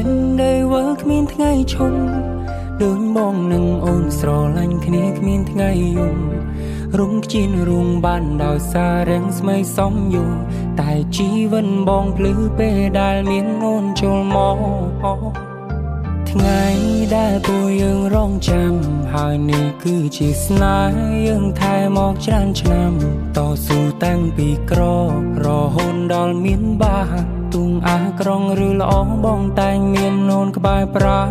นได้เวิร์กมีนไงชมเดินมองหนึ่งโอนสโลลันคณีมีนไงยุ่งรุงจีนรุงบ้านดาวซาเร่งไม่ซ้อมอยู่แต่ชีวันบองพลือเปได้มีนโอนจลมอไงได้ปูยังร้องจำหายนี่คือจีสนายยังไทยมอกจานชนำต่อสู้ตั้งปีกรอหนดอลมีนบ้าตุงอากรองหรือล้อบองแต่งเมียนโนนกบายปรา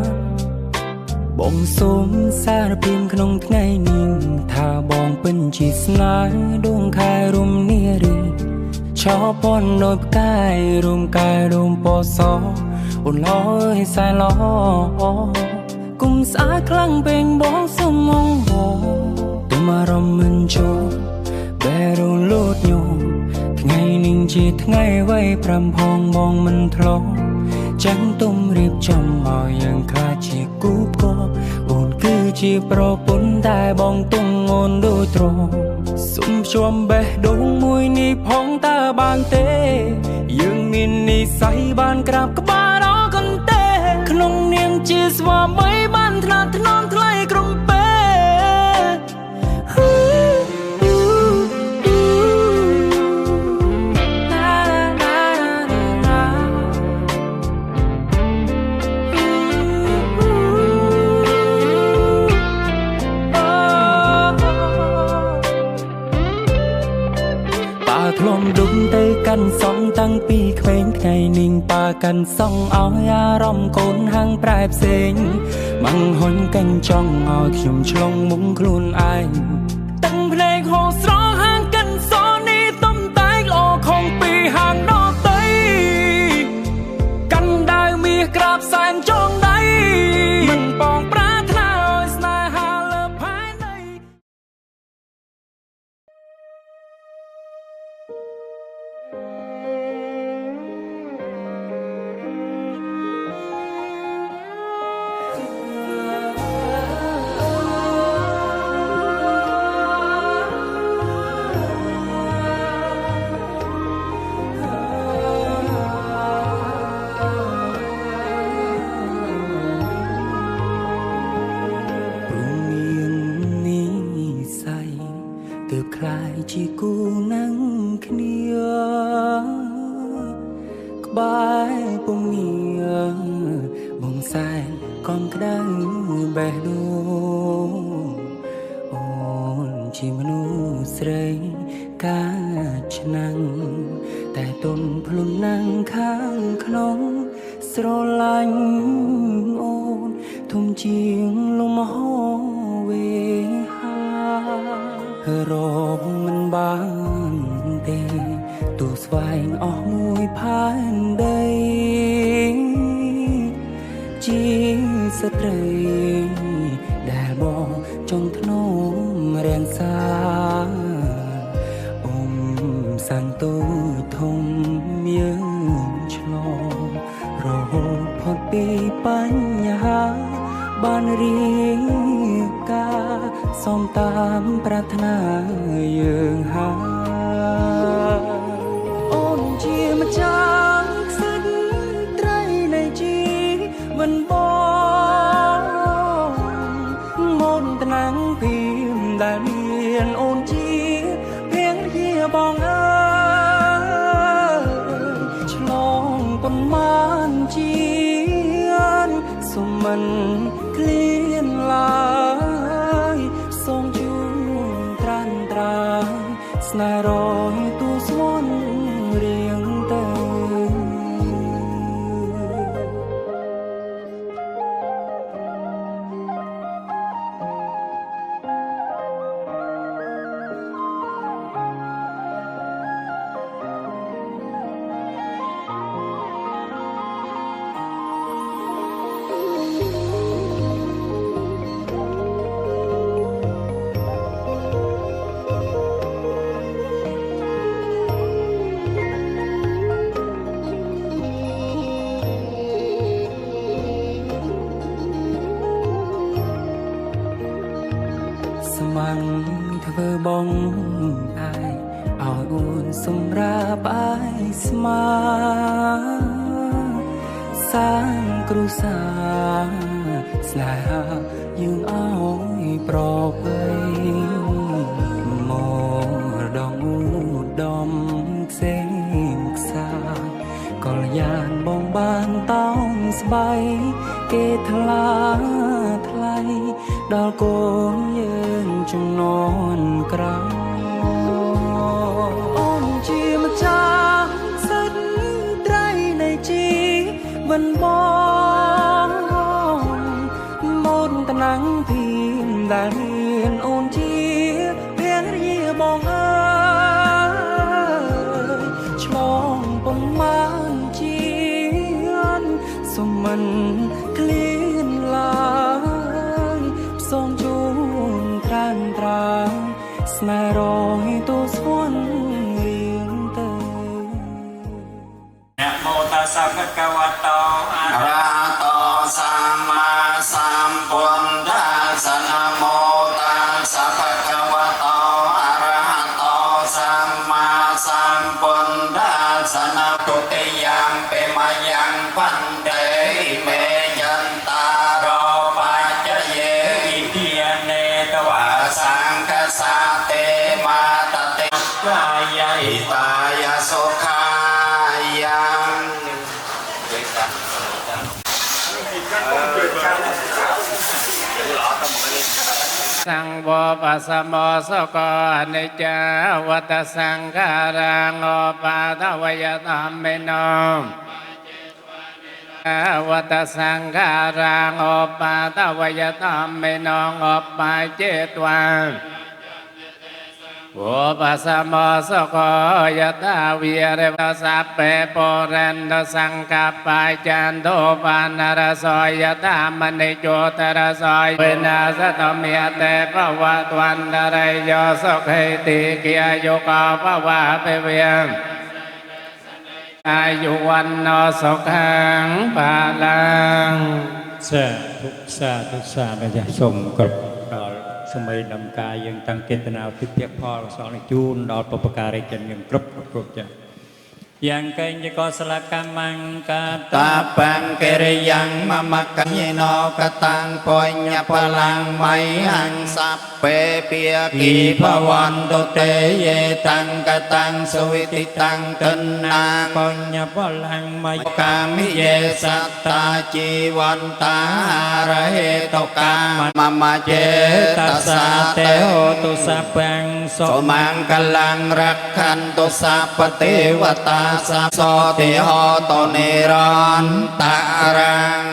บองสมสารพิมขนมไงนิ่งถ้าบองเป็นจีสนายดวงคายรุมเนียรีชอบปนโดยกายรุมกายรุมปอซออุ่นล้อให้สายล้อกุมสาคลั่งเป็นบองสมองโหตัวมารำมันโจแบรุนลูดโยไงนิ่งจีไงไว้พรำพองมองมันทลอจังตุ้มรีบจำเอายังคาจีกูบกอุ่นคือจีโปรปุ่นได้บองตุ้งงอนดูตรงสุ่มชวมเบะดงมวยนี่พองตาบานเตยังมีนิสัยบานกราบกบ้ารอกันเตขนมเนียงจีสว่าไม่บ้านถนัดถนอมทลายกรุงเปคลมดุมเตกันสองตั้งปีเคว้งไงนิ่งปากันส่องเอาอารมณ์โกนหางปลายเสียงมังหนกันจ้องเอาขิมชลงมุงคลุนไอตั้งเพลงโหสร้องห่างกันสอนี้ต้มตายหลอกของปีห่างนอกเตยกันได้มีกราบแสนจ้องได้มันปองปราถนาสนาหาเลิภายในคลายจีกูนั่งเคลียกบายปุ่มเงียบงแสนกองกระดังแบดูโอนจีมนุสเรยกาชนังแต่ต้นพลุนนั่งข้างขนมสโรลันโอนทุ่มเจียงลมหอเวหารบมันบานเตตูสวายออกมวยพานได้จีสตรีได้บอกจงทนมแรงสาอมสังตูทมเยืนชลอรอพอปีปัญญาบ้านเรียงกาส่องตามปรารถนาเยืองหาโอนเจียมาจางสันไตรในจีวันบองมนตนังพิมได้เมียนโอนเจียเพียงเฮียบองฉลองปนมานเจียนสมมันเคลียนลายทรงจูตรันตรายสนารอยตูสวนเรียงเตมังเธอบองอายเอาอุ่นสมราบอายสมาสร้าง គ្រួសារស្នេហាយើងអោយប្រពៃមរដងឧត្តមផ្សេងខ្សាកលយានបងបានតោងស្បៃគេថ្លាថ្លៃដល់កូនយើងជំនាន់ក្រោយអូនជាម្ចាស់សិទ្ធិត្រីនៃជីវិនបងមុនតំណែងពីដែលមានអូនជាភរិយាបងអើយឆ្លងប៉ុន្មានជាតិសុំមិនឃ្លានឡើយផ្សងជូនត្រានត្រាស្នេហ៍រយទូស្វន់រៀងទៅนะโมตัสสะภะคะวะโตอะระหะโตสัมมาสัมพุทธัสสะนะโมตัสสะภะคะวะโตอะระหะโตสัมมาสัมพุทธัสสะนะตุติยัมปิมยังพันเตเมยันตารโอปัจจเยอิทิยเนตวะสังฆสะเตมาตเตกายะอิตายะสุขายะสังโฆปัสสะโมสโกอนิจจาวัตสังขารังโอปาทวยธัมมิโนวัตสังขารังโอปาทวยธัมมิโนโอปาเจตวันโอปัสสะโมสโกยะตาวิเรวสัพเพโปเรนตสังกัปปะจันโทปานารโสยะตามณิโจตรโสยเวนัสตเมียเตภวะตวันตรายโยสุขิติเกียโยกาภวะเปเวียงอายุวันโนสุขังภาลังสาธุสาธุสาธุจะส่งกลับដល់សម័យដំកាយើងតាំងចេតនាពិភាក្សាផលសងជូនដល់បុព្វការីជនយើងគ្រប់ចាយ៉ាងកែងក៏ស្លាកម្មង្កាតាបង្កិរិយ៉ាងមមកញ្ញេណោកតាំងបញ្ញបលាំងមៃអង្សពេពាគីភវន្តតេយេតាំងកតាំងសវិតិតាំងតណាបញ្ញបលាំងមៃកាមិយេសត្តាជីវន្តារហេតកាមមចេតសាតេហោតុសបង្សុមង្គលังរក្ខន្តុសពទេវតាสัพโสติโหตุนิรันตะรัง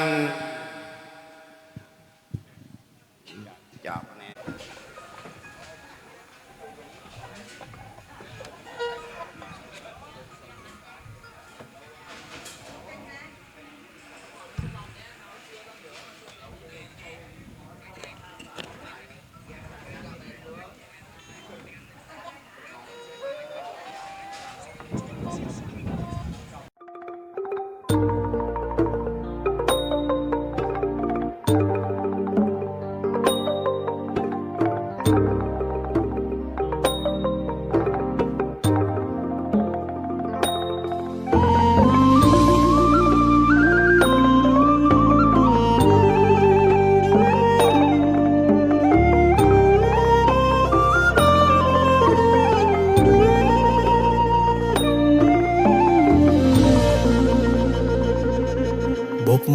បុក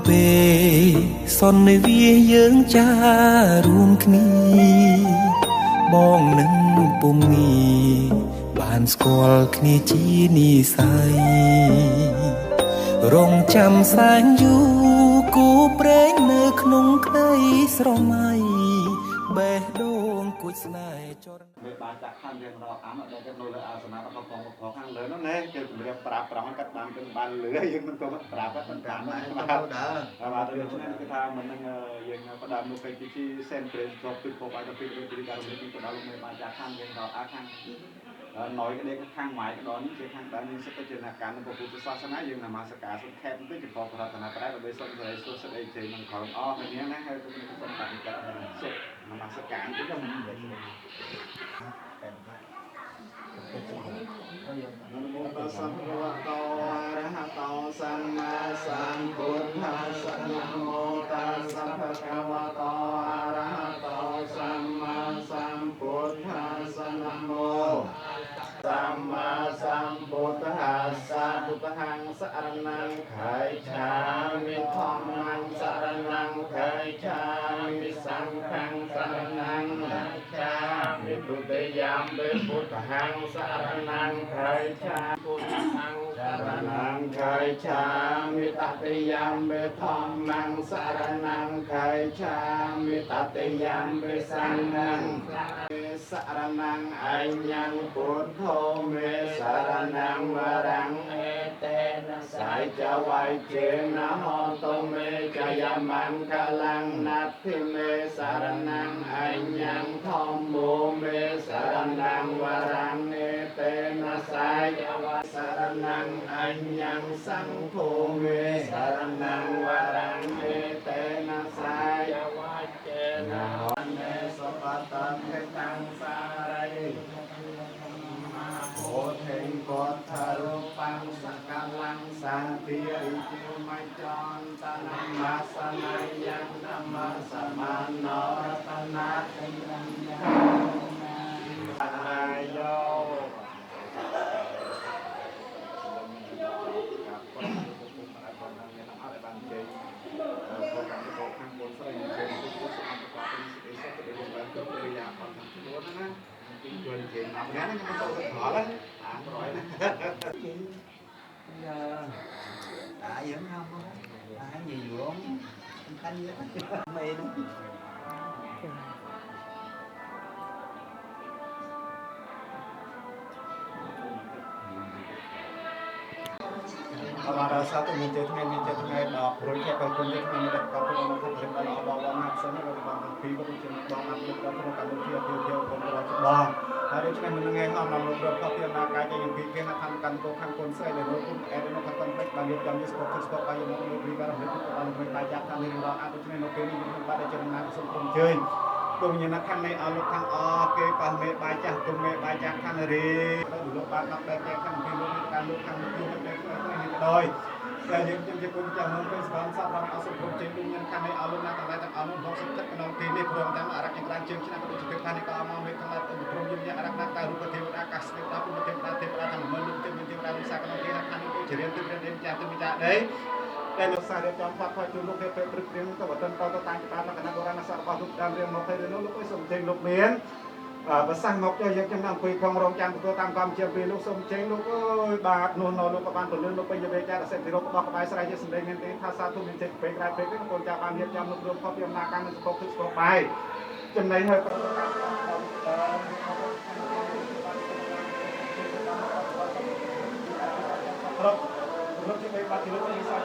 ពេលសន្និវាយើងចារួមគ្នាបងនឹងពុំងាបានស្គាល់គ្នាជានិស័យរងចាំសែនយូរគូព្រេងនៅក្នុងក្តីស្រមៃបេះដូងគួចស្នេហ៍ចរវាបានចាក់ខាងរៀងដល់អាមដល់គេនៅលើអាសនៈរបស់ផងខាងលើនោះណែគេជំរាបប្រាប់ប្រងកាត់បានបានលឺយើងមិនទៅប្រាប់គាត់មិនតាមដែរបាទទៅនេះគឺថាមិននឹងយើងផ្ដើមនោះគេជាសែនព្រេនចូលពីពកឲ្យទៅពីការរំលឹកទៅដល់លោកមេបានចាក់ខាងរៀងដល់អាខាងណយគេខាងម៉ាយដល់នេះជាខាងដើមមានសិទ្ធិជានាការនៅពុទ្ធសាសនាយើងនមស្ការសុខែបទៅចំពោះប្រាថ្នាប្រែដើម្បីសុខសេរីសុខសេរីជ័យនឹងក្រុមអស់គ្នាណាហើយទៅសុខតាមកាត់សុខនមស្ការទៅខ្ញុំនិយាយនមោតស្សៈភៈคะវៈតោអរហតោសម្មាសម្ពុទ្ធ นังขายชามิธรรมังสารนังขายชามิสังฆังสารนังขายชามิตุติยามเปพุทธังสารนังขายชาพุทธังสารนังขายชามิตติยามเปธรรมังสารนังขายชามิตติยามเปสังฆังสารนังอัญญังพุทโธเมสารนังวรังเอเตนะสายจะไวเจนะหอนตเมจะยามันกะลังนัตถิเมสารนังอัญญังธอมโมเมสารนังวรังเอเตนะสายจะไวสารนังอัญญังสังโฆเมสารนังวรังเอเตนะสายจะไวเจนะหอนเมสปัตตังเทตังสารายโอเทงกอทารุปังสกัลังสันติริจิมัจจอนตนัมมาสนายังนัมมาสมานโนรัตนาเตยังนายโยchuyện chuyện làm ngán nhưng mà tôi thật thọ đó rồi chị giờ đã vẫn không đã gì dưỡng thanh vậy mày đúng Amara satu minta dengan dah projek kalau projek ini dah kau pun nak terima lah bawa nak sana kalau bang pergi kau pun bang nak kita pun kalau dia pun kalau bang hari ini menengah ham lalu berapa yang nak kaji yang bikin nak hamkan kau kan konsel dan kau pun ada nak konflik bagi kami sport kaya nak beri barang itu kalau mereka jatuh dari orang ada cuma nak ini pun pada jangan sempurna cuy Tunggu nak kan ni aluk kan oke pas me baca tung me baca kan hari dulu pas nak baca kan dulu kan lu kan dulu kan đôi là những những quân chào mừng với ban sát ban asup project dung nhân kan ni aluk nak tak tak aluk hok sekat kenal kini program tam arak yang rancang cina kalau kita kan kalau mau mereka nak program yang arak nak tahu betul akas kita pun betul betul datang meluk betul betul bisa kenal kini kan itu jadi itu jadi jatuh bicara deh dan saya jam apa dulu ke perpres itu betul betul tanya apa karena orang asal pasuk dan dia mau kerja dulu ke something luk mian besar ngọc cho dân trong năm quỳ không rong trang của tam cầm chiêm vì lúc sông chén lúc ơi bà nôn nô lúc các bạn tuần lúc bây giờ về cha đã xem thì lúc các bạn sẽ ra sinh lên nên thay sao thu mình chạy về lại về cái con cha bạn hiện trong lúc không tiêm na căng nên không thích có bài chừng này hơi lúc chỉ về ba thì lúc bây giờ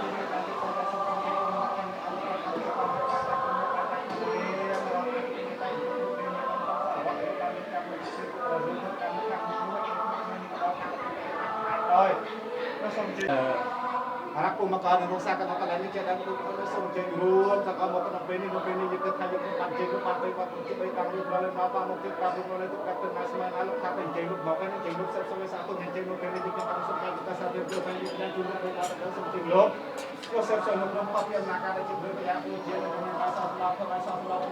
rồi nó xong chưa anakku maka ada dosa kan apa lagi jadi aku nó xong chưa luôn tak kamu kan apa ini kita hanya pancing ke partai pancing baik kami berlalu apa mungkin kami mulai itu kata nasman alok kata jengluk bahkan jengluk sampai satu jengluk ini juga harus sampai kita sadar juga dan juga kita ada xong jengluk yo serso no nompat yang nak ada jengluk ya aku dia dengan pasal lapor pasal kami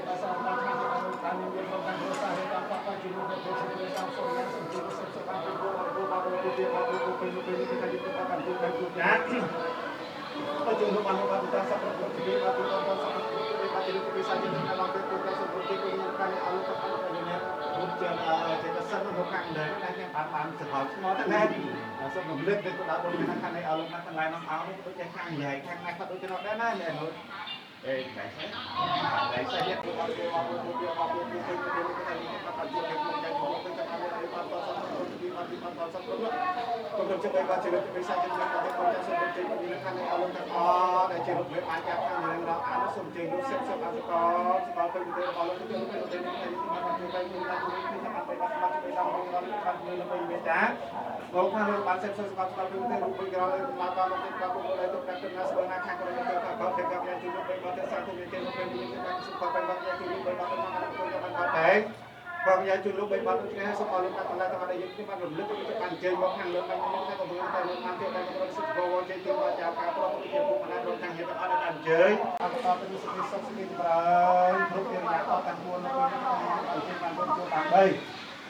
dia bukan dosa kita apa jengluk itu langsung yang jengluk serso kami baru dia baru kita akan juga Junub anu kita seperti ini atau seperti itu bisa jadi kalau kita seperti menggunakan alu kepadanya hujan jelasan bukan dari yang papan sebab semua kan sebelum lihat itu tak boleh menggunakan alu kan lain alu itu jangan jahit kan mereka itu tidak ada nih đại sai nhất của tôi là một điều mà tôi thấy cái này các bạn chưa thấy một cái một cái cái này là hoàn toàn xong rồi còn được chơi ba chơi được sai nhất là cái con chơi xong chơi như thế này alo thật to để chơi được với ai cả thằng này đó alo xong chơi nó xếp xếp ăn có bao nhiêu cái alo cái này mà chơi bay như là chúng ta làm bay bắt bay đâm nó bắt như là bay về cá ngồi thằng bạn xếp xếp bao nhiêu cái lúc bây giờ mà bao nhiêu cái cũng lấy được các cái nas bên khác có thể gặp nhau chung với cái satu meeting open meeting kan supaya bangnya dulu berbakat mana pun yang pakai bangnya dulu berbakat kita supaya kita telah ada yang kita belum lihat itu panjang bang yang lepas ini kita kemudian kita nanti akan proses bawa jadi baca kapal itu yang mana orang yang ada panjang atau itu besok sedikit berang grup yang nyata akan pun punya panjang panjang baik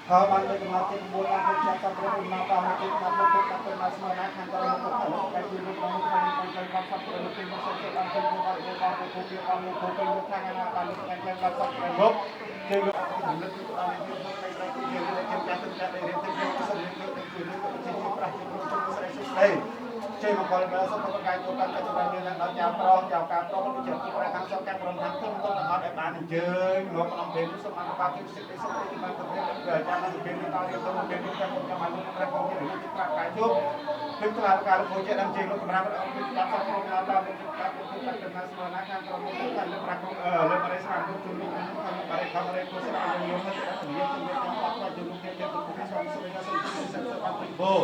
Kalau bantu kemati bulan kerja berapa mata mati mata mati mas mana kan kalau mau kalau kayak dulu kamu kan pasal produktif masuk langsung buka kopi kamu kopi tangan akan dengan pasal produk jadi chơi mà còn nữa xong rồi cái tụ tập cái tụi mình là nó chào cà pro bây giờ tụi mình thắng xong các phần thắng không có là họ để bán chơi nó còn làm đến xong ăn ba cái sự cái xong cái mà tụi mình về cho nó bên tao đi tao bên cho mình ra con cái này cái chút tức là cái phôi chơi đang chơi nó cũng làm được cái tập xong rồi nó tao cái cái nó semua nak kan kalau mau kan lepas lepas dari sana tu cuma kan dari tu saya ada yang mana tidak dia tu dia apa dulu dia tu bukan soal bo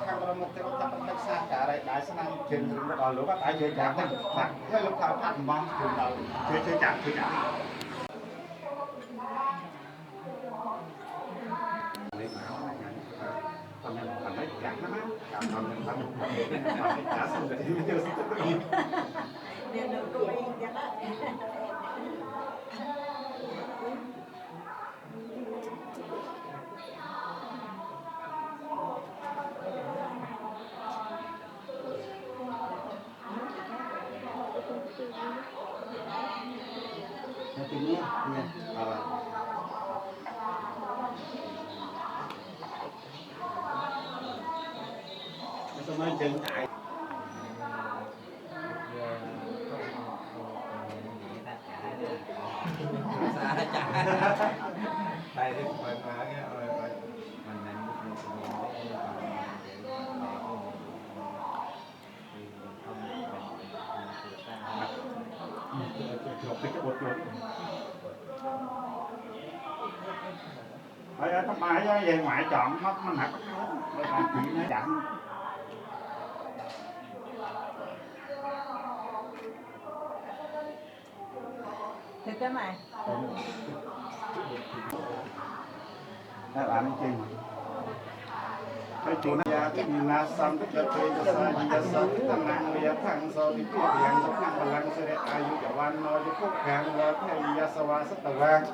kalau mau kita tak sah cara dah senang jenis kalau lupa tak jadi jangan tak ya lupa tak mong chơi chặt Hãy subscribe cho kênh Ghiền Mì Gõ để không bỏ lỡ những video hấp dẫn. Đây thì phải phá cái mình đánh thằng mai về ngoại chọn nó hạt nó làm chuyện nó chặn Được cái mày các bạn chơi cái chỗ này thì là xong cái chơi cho sai thì sao thằng năng bây giờ thằng sau thì cái điện số năng bằng năng sẽ để ai dụ cho bạn nói cho quốc hàng và thầy gia sa va rất là vang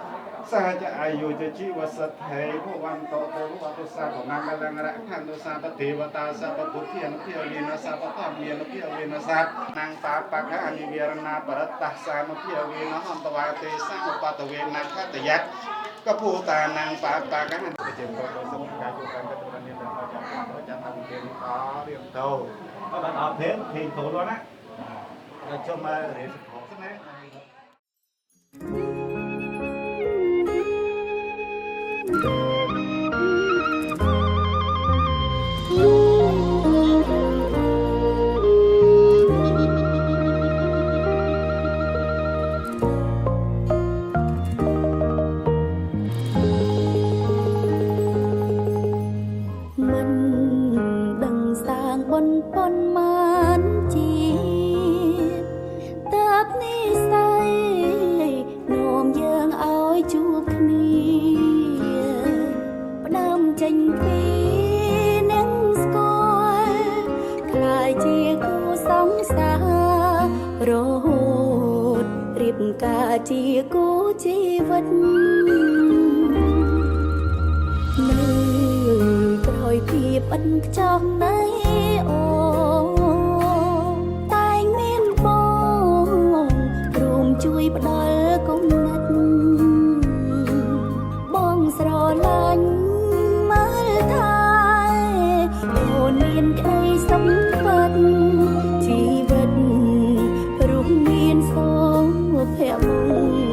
sa cho ai dụ cho chi và sát thầy của văn tổ tổ của tổ sa của năng là năng ra thằng tổ sa bất thị và ta sa bất bút thiền thiền liên na sa bất tham liên na thiền liên na sa năng ta pa cái anh viên na bát ta sa nó thiền liên na hòn tàu tê sa một pa tàu viên na khác tây giácก็ผู้ตานางปาปากันนั่นเจ็บก็โดยสมุนไพรอยู่กันก็จะเป็นเราจะทำเป็นต่อเรื่องโตก็มันออกเพลงเพลงโตแล้วนะเราชมมาเรียนของสักนิดchỉ cố chi vật nơi rồi thì bận trong đấy ô tai miên bông rùm chui bắt đôi cũng ngất bông sờ lạnh mới thay hồn miên cây sống vật chỉ vật rung miên sông phèo cùng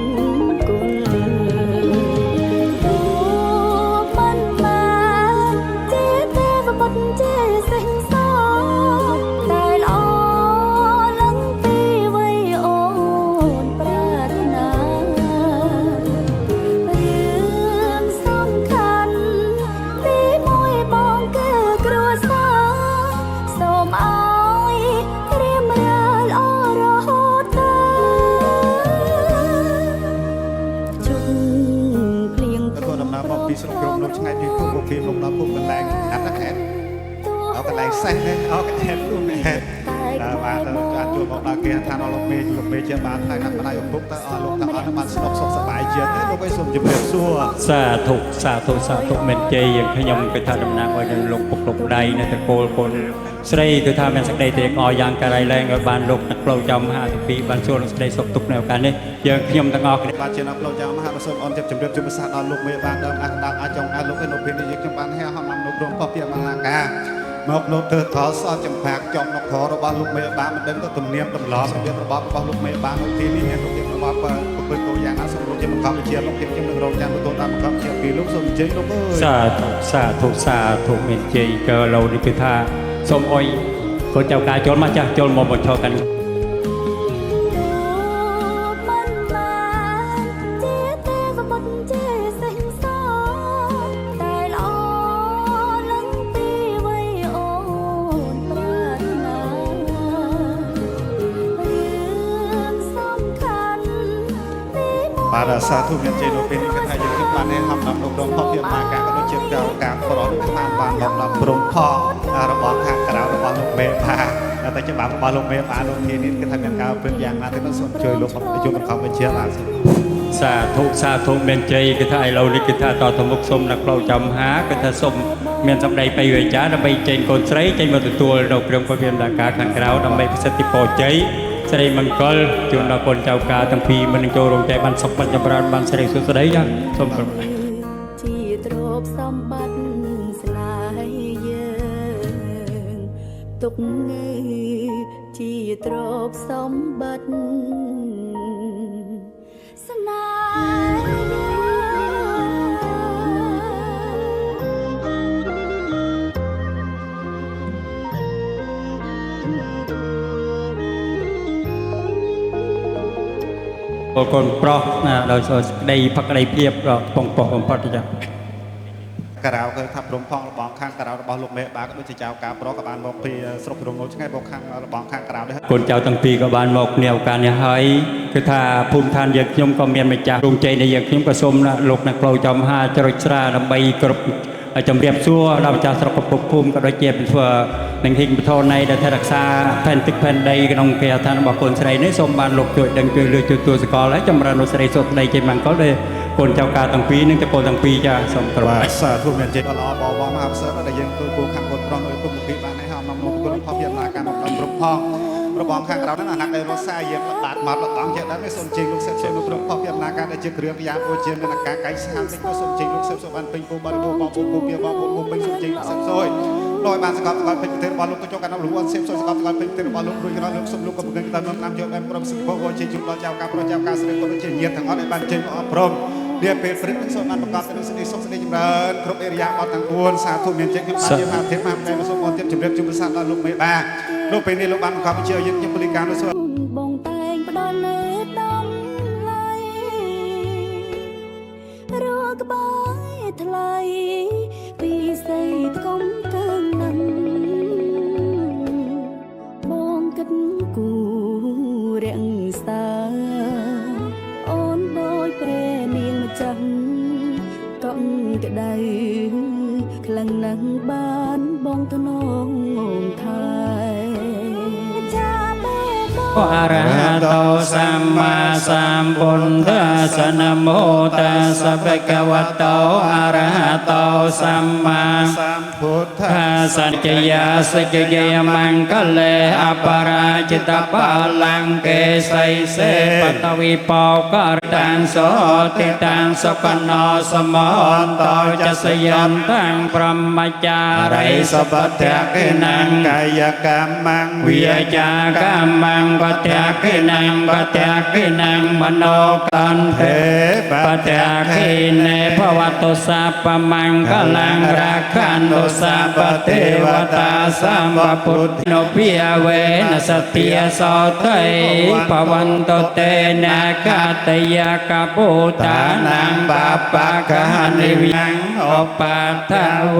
tô bắn mà chế tê và bật chế xanh xao đại lo lắng ti vây ôn prarthana riêng song khăn tí môi bong kêu cua xa sôm áo riêng ra lo rótពីស្រុកក្រុងនោះឆ្ងាយពីគុំអូខេមកដល់គុំកន្លែងអាត់ណាស់អត់កន្លែងសេះអត់កន្លែងខ្លួនដែរបាទអាចជួ บอกอาเกียท่านลูกเมย์เจ้าบ้านไทยนักมาได้อุปกแต่ลูกทั้งอันมันสนุกสบายเจียนลูกไอ้สมจิตเรียบซัวสาธุสาธุสาธุเมนเจยังขยมไปทางดำน้ำไว้ในลงปกลงใดในตะโกนคนสไลคือทางเป็นสักใดเด็กออยางกระไรแรงกับบ้านลูกนักเราจำ5 ปีบ้านส่วนสไลศพตุกแนวกันนี่ยังขยมตะงอกบ้านเจ้านักเราจำ5 ประสบออนเจ็บจำเรียบจุดประสาทลูกเมย์บ้านเดิมอักดาอาจงอาลูกไอ้ลูกเป็นยิ่งจำบ้านให้ห้ามนำลูกรวมพ่อเพียงมากามกลูกเธอถอซอจำแพกจอมนกขอระบาลูกเมย์บ้านมันเดินก็ตุ่มเนียมตุ่มล้อมเรียบระบาระบาลูกเมย์บ้านทีนี้เนี่ยลูกเรียบระบาเปิดตัวอย่างนั้นสมรู้จะมันเข้าไปเชียร์ลูกเก็บจิ้มหนึ่งโรงจานตัวตามครับเชียร์ปีลูกสมเจลูกเอ้ยสาธุสาธุเมนเจก็เราดิพิธาสมอ้อยคนเจ้ากายโจรมาจากโจรมอมชอกันปาราสาธุเมียนเจโนเป็นกระทายยังขึ้นบ้านให้ห้ามนำลูกรวมพ่อเพียงมาการก็ต้องเชื่อมเก่าการปลอดทางบ้านหลอกลำปรุงพ่อระบอบทางกระดาษระบอบลูกเมย์พาแต่จะบาระบอบลูกเมย์พาลูกทีนี้กระทายยังเก่าเป็นอย่างนั้นที่ต้องสนช่วยลูกจุ่มเขาเป็นเชื้อราสาธุเมนเจกระทายเราลิกิทาต่อธรรมกสมนักเราจำหากระทาสมเมียนสำใดไปเวจ้าดำไปเจนคนใช้ใจมาตัวเราเตรียมความเพียรดากาขังกระดาษดำไปพิสติโปใจสรีมังกรจุนดาคนเจ้ากาตั้งพีมันโจรงใจบันสมบัติจำรานบันสรีสุดสดยังสมกับที่ตรบสมบัติสลายเยืนตกเงยที่ตรบสมบัติสลายคนปลอกเราได้พักได้เพียบเราปองปองพัดจังกระดาษเคยทับรวมพ่อระบองข้างกระดาษระบองลูกเมย์บ้าก็ด้วยเจ้าการปลอกกับบานบอกพีสรุปรวมโน้ตง่ายบอกข้างระบองข้างกระดาษด้วยคนเจ้าตั้งปีกับบานบอกแนวการเนี่ยให้คือถ้าภูมิทานเยอะยมก็เมียนไม่จ่าดวงใจในเยอะยมก็สมนะลูกนักเราจำ5จริตราดำใบกรบจำเรียบซัวเราจะสรบปกภูมิก็ได้เจ็บเป็นทั่วหนึ่งทิ้งไปทอในได้รักษาแผ่นติกแผ่นใดก็ต้องเพียรทานบอกคนใส่ในสมบัติหลบจุดดังจุดเรือจุดตัวสกอและจำรันโนใส่สดใดเจ็บมันก็เลยคนเจ้ากาตั้งปีนึงจะโกตั้งปีจะสมกระบาสาธุเมียนเจก็รอบวมหาเสร์ได้ยังตัวกูขังคนรองโดยกุมปีบ้านให้ห้ามนำลูกคนพ่อเพียรนาการนำรบพ่อระบองข้างเรานั้นหนักในรถไซเยี่ยมบาดมาดต้องเจ็บได้ไม่สนจริงลูกเสพเชลูกรบพ่อเพียรนาการได้เจอเครื่องพยาโอเจนในนักการไก่สามไม่ก็สนจริงลูกเสพสบันเป็นกูบาริโบบอบูเบียบอบูเป็นสนจริงลูกเสพซอยลอยบานสกัดเป็นเทอร์บอลลูกกระจกกันน้ำหลวงเสพซอยสกัดเป็นเทอร์บอลลูกรุยกันลูกสมลูกกับเงินตามน้ำเยอะแอมกรมสิบโกเจจุลเจ้าการพระเจ้าการเสด็จตัวเจเยียดทางอ้อในบ้านเจนอพรมเดียเป็นฟริตสมันประกอบเป็นสติสมสติจำเริญครบเอริยาบอลทางบนสาธุเมียนเจขึ้นมาเยี่ยมมาเทพมาในมาสมบูรณ์เทียบจุดเรียบจุดประสาทลูกไม่บ้าลูกเป็นในลูกบ้านความเชื่อยึดยึดบริการด้วยส่วนบงแตงประดอนเนตดำไหลรัวกระบายทลายปีใส่กลมเกินนั้นบงกันกูเรียงสาอ่อนโดยเปรเนียงมาจังก้องกระไดคลังนังบ้านบงทนองไทยอะระหะโตสัมมาสัมพุทธัสสะนะโมตัสสะภะคะวะโตอะระหะโตสัมมาสัมพุทธัสสะจยาสกเกยมังคะเลอปาราจิตปาลังเกสัยเสปตวิปอกรตังโสติตังสกนอสมอนโตจัสยันตังพรหมจาริสัพพะเทกินังกายกรรมังวิยจากรรมังปัจจกินังมโนกันเถปัจจกิเนภวตุสัพพมังคลังรักขันตุสัพพเทวตาสัมปพุทโนพิยเวนะสติยโสเทภวันตุเตนะกาตยากะปุตานังปะปะกะนิวิงอปัตถเว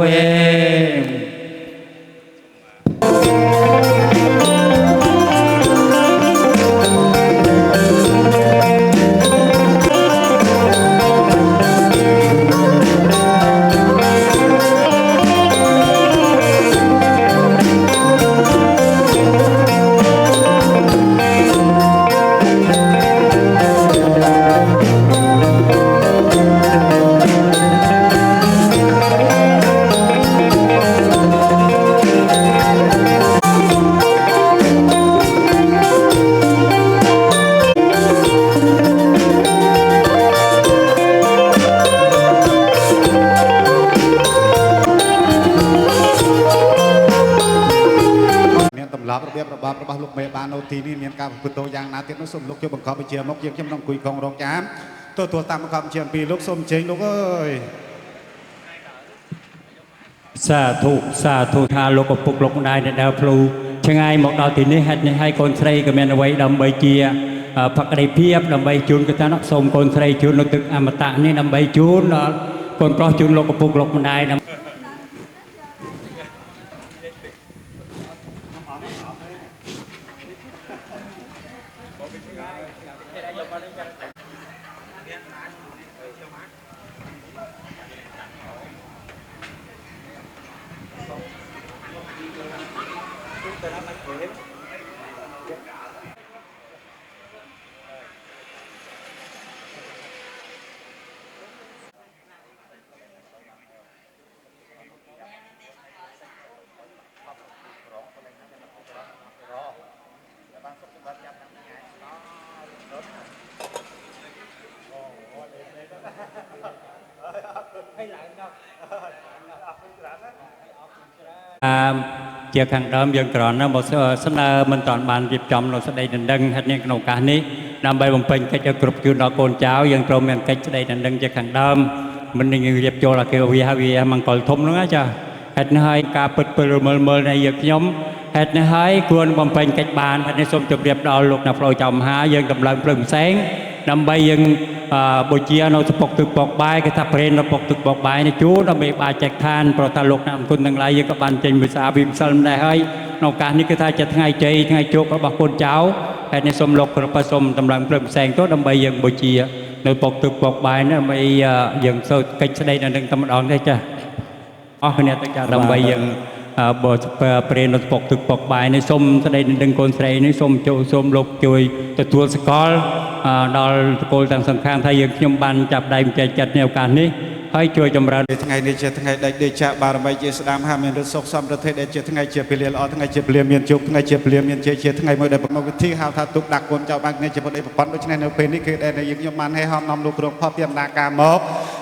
បាននៅទីនេះមានការប្រព្រឹត្តទៅយ៉ាងណាទៀតនោះសូមលោកជួយបង្កប់វិជាមកយើងខ្ញុំនឹងអង្គុយកងរងចាំទទួលតាមបង្កប់វិជាពីលោកសូមជើញលោកអើយសាធុថាលោកឪពុកលោកម្ដាយដែលដើរផ្លូវឆ្ងាយមកដល់ទីនេះហេតុនេះហើយកូនស្រីក៏មានអ្វីដើម្បីជាភក្តីភាពដើម្បីជូនគឺថាសូមកូនស្រីជូននៅទឹកអមតៈនេះដើម្បីជូនដល់កូនប្រុសជូនលោកឪពុកលោកម្ដាយជាខាងដើមយើងក្រណាស់មកស្នើមិនតាន់បានរៀបចំនៅស្ដីដណ្ដឹងហេតុនេះក្នុងឱកាសនេះដើម្បីបំពេញកិច្ចឲ្យគ្រប់ជូនដល់កូនចៅយើងត្រូវមានកិច្ចស្ដីដណ្ដឹងជាខាងដើមមិននឹងរៀបចូលអាគារវាមង្គលធំហ្នឹងចាហេតុនេះហើយការពិតពលមើលនៃយើងខ្ញុំហេតុនេះហើយគួរបំពេញកិច្ចបានហេតុនេះសូមជម្រាបដល់លោកអ្នកផ្លូវចៅមហាយើងតម្លើងព្រឹងផ្សេងដើម្បីយើងបូជានៅសពកទឹកពកបាយគេថាប្រេននៅពកទឹកពកបាយនេះជួដើម្បីបាយចែកឋានប្រតាលោកអ្នកអង្គទាំងឡាយយើងក៏បានចេញវិសាវិមសិលដែរហើយនៅឱកាសនេះគឺថាជាថ្ងៃជ័យថ្ងៃជោគរបស់កូនចៅហើយនេះសូមលោកប្រសូមតម្លើងព្រឹងផ្សេងទៅដើម្បីយើងបូជានៅពកទឹកពកបាយនេះដើម្បីយើងសូត្រកិច្ចស្ដីដល់នឹងតែម្ដងទេចាអស់គ្នាទៅចាដើម្បីយើងបើប្រេននៅពកទឹកពកបាយនេះសូមស្ដីនឹងកូនស្រីនេះសូមលោកជួយទទួលសកលដល់តកូលទាំងសង្ខាងថាយើងខ្ញុំបានចាប់ដៃចែកចិត្តនៅឱកាសនេះហើយជួយចម្រើនថ្ងៃនេះជាថ្ងៃដេកដេកចាក់បារមីជាស្ដាមហាមានរសុខសំប្រតិដែលជាថ្ងៃជាពលិល្អថ្ងៃជាពលិមានជោគថ្ងៃជាពលិមានជ័យជាថ្ងៃមួយដែលប្រមកវិធីហៅថាទុកដាក់កូនចៅបានគ្នាជាប្រតិប្រព័ន្ធដូច្នេះនៅពេលនេះគឺដែលយើងខ្ញុំបានឲ្យហមនាំលោកគ្រូផពីដំណើរការមក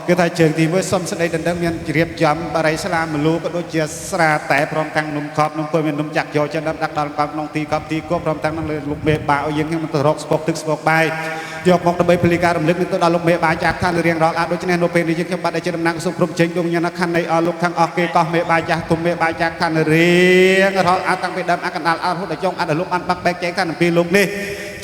គឺថាជើងទី1សុំស្ដីដណ្ដឹងមានរៀបចំបារីស្លាមលូក៏ដូចជាស្រាតែព្រមទាំងនំខប់នំពុយមាននំចាក់យកចិនដាក់ដល់ក្នុងទីកប់ទីគប់ព្រមទាំងនឹងលោកមេបាឲ្យយើងខ្ញុំទៅរកស្ពកទឹកស្ពកបាយយកមកដើម្បីពលិការរំលឹកទៅដល់លោកមេបាចាស់ឋានរៀងរាល់ដូច្នេះនៅពេលនេះយើងខ្ញុំបានជាដំណាងសូមព្រមចេញដួងវិញ្ញាណខណ្ឌនៃអស់លោកទាំងអស់គេកោះមេបាចាស់ទុំមេបាចាស់ឋានរៀងរាល់តាំងពីដើមអកណ្ដាលអរហូតដល់ចុងអត់ដល់លោកបានបាក់បែកចែកឋានអំពីលោកនេះ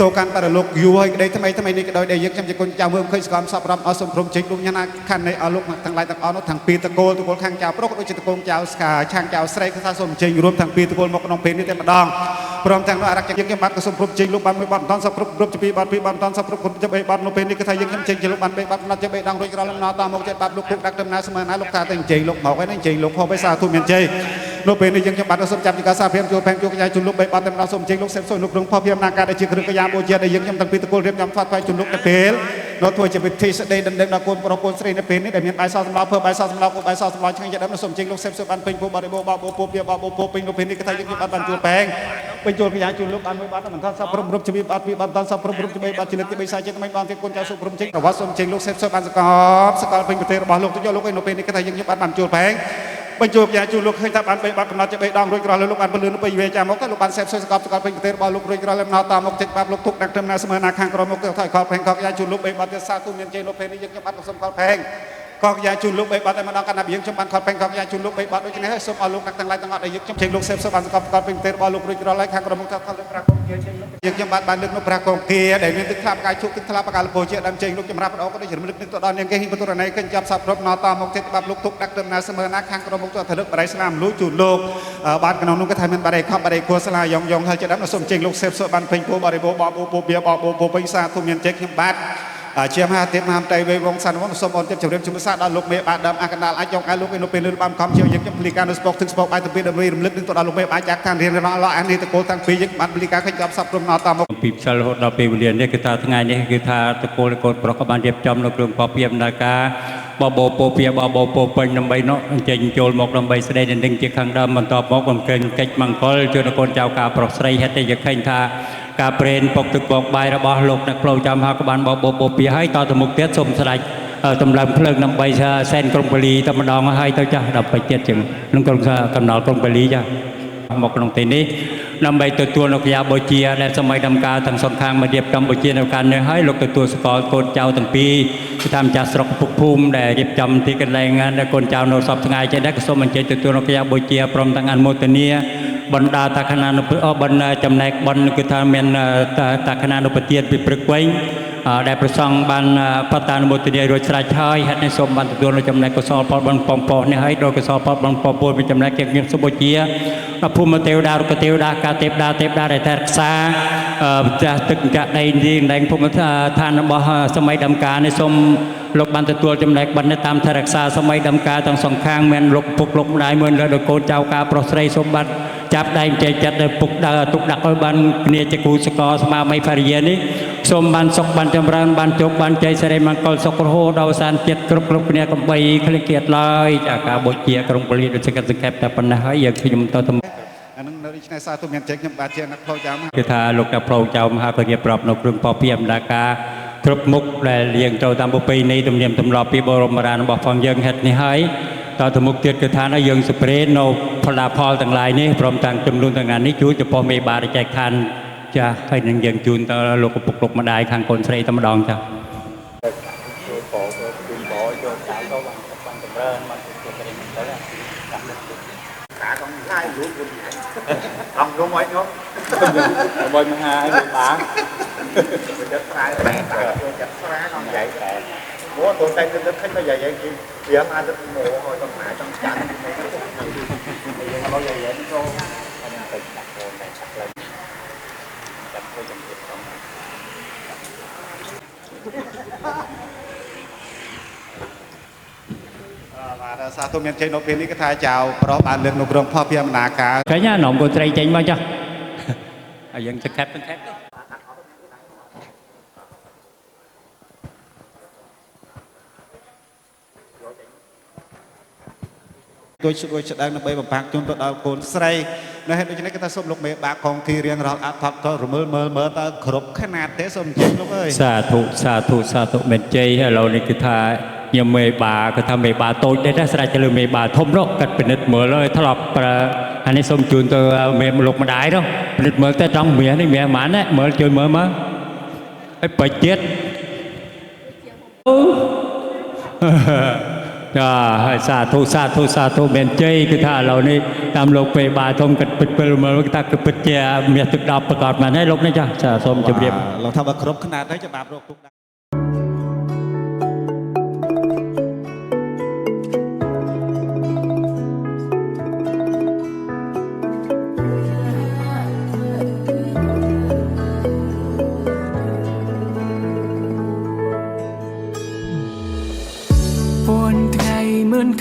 ទៅកាន់បរិលោកយូរហើយក្តីថ្មីនេះក៏ដោយដែលយើងខ្ញុំជាគុណចៅមើលឃើញសកម្មសពរំអស់សូមព្រមចេញដួងវិញ្ញាណខណ្ឌនៃអស់លោកទាំងឡាយទាំងអស់នោះទាំងពីរតកូលខាងចៅប្រុសក៏ដូចជាតកូលចៅស្កាឆាងចៅស្រីគឺថាសូមចេញរួមទាំងពីរតកូលមកក្នុងពេលនេះតែម្ដងព្រមទាំងអរយើងខ្ញុំបានក៏សូមព្រមចេញលោកបានមួយបាត់មិនតាន់សពគ្រប់ជាពីរបាត់ពីរបាត់មិនតាន់សពគ្រប់ជា3បាត់នៅពេលនេះគឺថាយើងខ្ញុំចេញជាលោកបាន3បាត់ណាត់ជា3ដងរួចរាល់លំណតាមមកចិត្តបាត់លោកគុកដាក់ដំណើរស្មើណាលោកថាតែចេញលោកមកហើយនឹងចេញលោកហោបឯសាធុមានជ័យនៅពេលនេះយើងខ្ញុំបានសូមចាប់ជាការសាព្រាមចូលផែងចូលកញ្ញាជូនលោក3បាត់តែម្ដងសូមចេញលោកសេពសូនលោកក្នុងផោះព្រាមណាការដែលជាគ្រឿងកញ្ញាបូជាដែលយើងខ្ញុំទាំងពីរតកូលរៀបចំផ្សាត់ផ្សាយជូនលោកទៅពេលនៅធ្វើជាពិធីស្ដីដណ្ដឹងដល់កូនប្រុសកូនស្រីនៅពេលនេះដែលមានបាយសសម្រាប់ធ្វើបាយសសម្រាប់គូបាយសសម្រាប់ឆ្ងាញ់ជាដើមសូមចេញលោកសេពសូបានពេញពោបរិបោបោពោពីបោពោពេញនៅពេលនេះគឺថាយើងខ្ញុំបានជួលផែងពេញចូលកញ្ញាជូនលោកបានមួយបាត់មិនថាសព្រមរូបជាពីបាត់ពីបាត់តាន់សព្រមរូបជា3បាត់ជាលើកទី3សាជាថ្មីបានទីកូនចៅសុព្រមចេញប្រវត្តិសូមចេញលោកសេពសូបានសកលពេញប្រទេសរបស់លោកទៅយកលោកឯនៅពេលនេះគឺថាយើងខ្ញុំបានជួលផែងបញ្ចូលកញ្ញាជូនលោកឃើញថាបាន3បាត់កំណត់ជា3ដងរួចរាល់លោកបានពលឿនទៅវិញចាំមកលោកបានសេពសកលពេញប្រទេសរបស់លោករួចរាល់លំណតាមមកចិត្តបាប់លោកទុកដាក់ដំណើរស្មើណាខាងក្រមមកទៅថយខលផែងកញ្ញាជូនលោក3បាត់ទៀតសាទូមានជ័យលោកពេលនេះយើងខ្ញុំបានសុំខលផែងកញ្ញាជូនលោក3បាត់តែម្ដងកណ្ដាលយើងខ្ញុំបានខលផែងកញ្ញាជូនលោក3បាត់ដូចនេះហើយសូមឲ្យលោកទាំងឡាយទាំងអស់ដែលយើងខ្ញុំចេញលោកសេពបានសកលពេញប្រទេសរបស់លោករួចរាល់ហើយខាងក្រមមកទៅខលប្រាកងជាយើងខ្ញុំបានលើកនៅប្រាកងគាដែលមានទឹកថ្លាបកាយជុកទឹកថ្លាបកាលពោជាដើមចេញលោកចម្រាប់ម្ដងក៏ដូចរំលឹកនឹងទៅដល់នាងគេហ៊ីបតុរណៃឃើញចាប់សាប់គ្រប់ណតាមមកចិត្តបាប់លោកទុកដាក់ដំណើរស្មើណាខាងក្រមមកទៅថលឹកបរិស្លាមលូជូនលោកបានក្នុងនោះក៏ថាមានបរិខបបរិគួស្លាយ៉ងហើយជាដើមសូមចេញលោកសេពបានពេញពោបរិបោបោពោបៀបោពោពេញសាទុមានចេញខ្ញុំបាទជាមហាទេពមហាតៃវេវងសានវងសូមអរគុណជម្រាបជូនសាដល់លោកមេបាដើមអកណ្ដាលអាចយកឲ្យលោកនៅពេលលើបានខំជាយើងខ្ញុំពលិការនៅស្ពកទឹកស្ពកបាយទៅពេលដើម្បីរំលឹកនឹងទៅដល់លោកមេបាចាក់ឋានរៀនរងអានេះតកូលតាំងពីយើងបានពលិការឃើញចាប់សັບព្រមណតាមមកពីផ្សិលរហូតដល់ពេលវេលានេះគឺថាថ្ងៃនេះគឺថាតកូលកូនប្រុសក៏បានរៀបចំនៅគ្រឿងបបៀមដំណើរការបបោពោពីបបោពោពេញដើម្បីនោះអញ្ជើញចូលមកដើម្បីស្ដីដណ្ដឹងជាខាងដើមបន្តមកបំពេញកិច្ចមង្គលជូនកូនចៅការប្រុសស្រីហេតុតែយើងឃើញថាការប្រេនពកទឹកពកបាយរបស់លោកអ្នកផ្លូវចាំហៅក៏បានបបោពោពីហើយតទៅមុខទៀតសូមស្ដេចតម្លើងភ្លើងដើម្បីសែនក្រុងប៉ាលីតែម្ដងហើយទៅចាស់ដល់ពេជ្រទៀតជាងនឹងក្រុងកំណល់ក្រុងប៉ាលីចាស់មកក្នុងទីនេះ ដើម្បីទទួលនៅក្រាបបូជាដែលសម័យដំការទាំងសងខាងមករៀបចំបូជានៅការនេះហើយលោកទទួលស្គាល់កូនចៅទាំងពីរគឺថាម្ចាស់ស្រុកពុកភូមិដែលរៀបចំទីកន្លែងដែលកូនចៅនៅសពថ្ងៃចេះដែរក៏សូមអញ្ជើញទទួលនៅក្រាបបូជាព្រមទាំងអនុមោទនាបណ្ដាតាខណានុបណ្ដាចំណែកបណ្ឌគឺថាមានតាខណានុពទានពីព្រឹកវិញដែលប្រសង់បានបតានុមោទនារួចស្រេចហើយហេតុនេះសូមបានទទួលនៅចំណែកកុសលផលបងបងប្អូននេះហើយដោយកុសលផលបងប្អូនមានចំណែកជាខ្ញុំសូមបូជាភូមិទេវតារុក្ខទេវតាកាទេវតាទេវតាដែលថែរក្សាម្ចាស់ទឹកម្ចាស់ដីដែងភូមិឋានរបស់សម័យដំការនេះសូមលោកបានទទួលចំណែកបណ្ឌតាមថែរក្សាសម័យដំការទាំងសងខាងមានលោកពុកលោកម្ដាយមួយលើកូនចៅការប្រុសស្រីសូមបានចាប់ដៃចែកចិត្តដល់ពុកដើរទុកដាក់ឲ្យបានគ្នាជាគូសកលស្មារតីភរិយានេះសូមបានសុខបានចម្រើនបានជោគបានជ័យសិរីមង្គលសុខរហូតដល់សានចិត្តគ្រប់គ្នាកំបីគ្លៀកគៀតឡើយចាការបូជាក្រុងពលីដូចសង្កត់សង្កេបតែប៉ុណ្ណេះហើយយើងខ្ញុំទៅអានឹងនៅឆ្នៃសាទូមានចេញខ្ញុំបាទជាអ្នកផ្លូវចៅគឺថាលោកអ្នកផ្លូវចៅមហាក៏រៀបរាប់នៅគ្រឿងពពាមដាការគ្រប់មុខដែលយើងត្រូវតាមប្រពៃណីទំនៀមទម្លាប់ពីបរមរាជរបស់ផងយើងហេតុនេះហើយតទៅមុខទៀតគឺថាយើងស្ប្រេនៅផលផលទាំងឡាយនេះព្រមទាំងចំនួនទាំងនេះជួយចំពោះមេបាចែកឋានចាហើយនឹងយើងជូនទៅលោកឪពុកលោកម្ដាយខាងកូនស្រីតែម្ដងចាជួយបោយកចៅទៅបានចម្រើនបានជួយគ្នាទៅขาต้องไล่รู้คุณทำรู้ไหมเนาะบอยมหาให้บางมันจะตายแต่ตัวจะแฝงต้องใหญ่แต่โม้ตัวใจจะขึ้นมาใหญ่ๆจริงเสียมาจะโม้คอยต้องหาต้องจันในนั้นเราใหญ่ๆนี่ก็เป็นจักรโอนแต่จักรเลยจักรโอนจำเป็นต้องសាទរមានចេញនៅពេលនេះគឺថាចៅប្រុសបានលើកនៅក្រុមផោះពីមនាការឃើញណានំកូនត្រីចេញមកចុះហើយយើងសង្ខេបដូចស្ដើងដើម្បីបំផាក់ជូនទៅដល់កូនស្រីនៅហេតុដូច្នេះគឺថាសូមលោកមេបាកងទីរៀងរាល់អត់ថប់ទៅរមើលមើលទៅគ្រប់ខនាតទេសូមអញ្ជើញលោកអើយសាធុមែនជ័យឥឡូវនេះគឺថាខ្ញុំមេបាគឺថាមេបាតូចដែរស្រេចទៅលើមេបាធំនោះកាត់ពិនិត្យមើលហើយធ្លាប់អានេះសូមជូនទៅមេលោកម្ដាយនោះពិនិត្យមើលតែត្រង់មាសនេះមាសប៉ុន្មានមើលជួយមើលមកហើយបិជាតិចាហើយសាធុមែនជ័យគឺថាឥឡូវនេះតាមលោកមេបាធំកាត់ពិតពិលមើលគឺថាគឺពិតជាមាសទឹកដប់ប្រកបមែនហើយលោកនេះចាសូមជម្រាបលោកថាបើគ្រប់ខនាតហើយច្បាប់រកទុក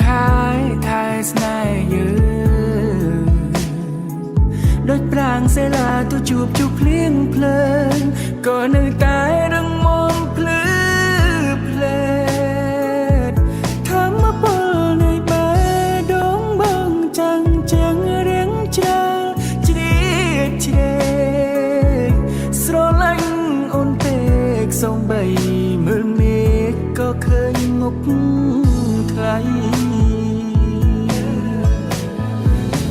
ខายทายស្នេហ៍យើងដូចប្រាំងសេឡាទៅជួបជុកភ្លៀងភ្លើងក៏នៅតែរងមមភ្លឺភ្លែតធម្មពលនៃបែដងបងចាំងជាងរៀងច្រាលជ្រៀតជ្រែកស្រឡាញ់អូនពេកសំបីមើលមេឃក៏ឃើញមុខ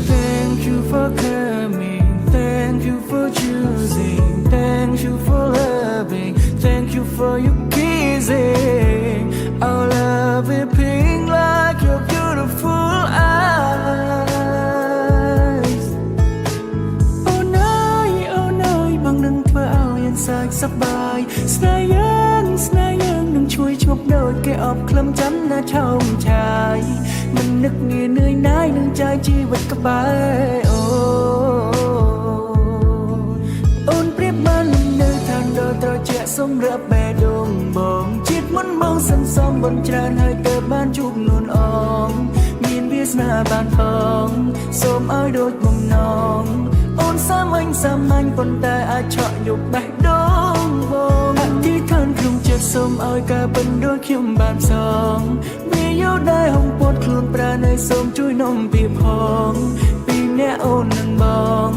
Thank you for coming, thank you for choosing, thank you for loving, thank you for your kissing. Our love is pink like your beautiful eyes. Oh no, បងនឹងធ្វើឲ្យយ៉ាងសើចសប្បាយស្នេហ៍យើងនឹងជួយឈប់ដូចគេអបក្លឹមចាំណាឆោមឆាយមិននឹកងាយនឿយណាយនឹងចាយជីវិតក្បែរអូនប្រៀបបាននៅឋានដ៏ត្រជាក់សម្រាប់បេះដូងបងជាតិមុនបងសន្សំបនច្រើនហើយទៅបានជួបនួនអងមានវាសនាបានផងសូមឲ្យដូចបំណងអូនសាមញ្ញប៉ុន្តែអាចឆក់យកបេះដូងបងអធិដ្ឋានក្នុងចិត្តសូមឲ្យការពិនដូចខ្ញុំបានសងវាយោដែរហងពត់ខ្លួនប្រាណឲ្យសូមជួយនាំពីផងពីអ្នកអូននឹងបង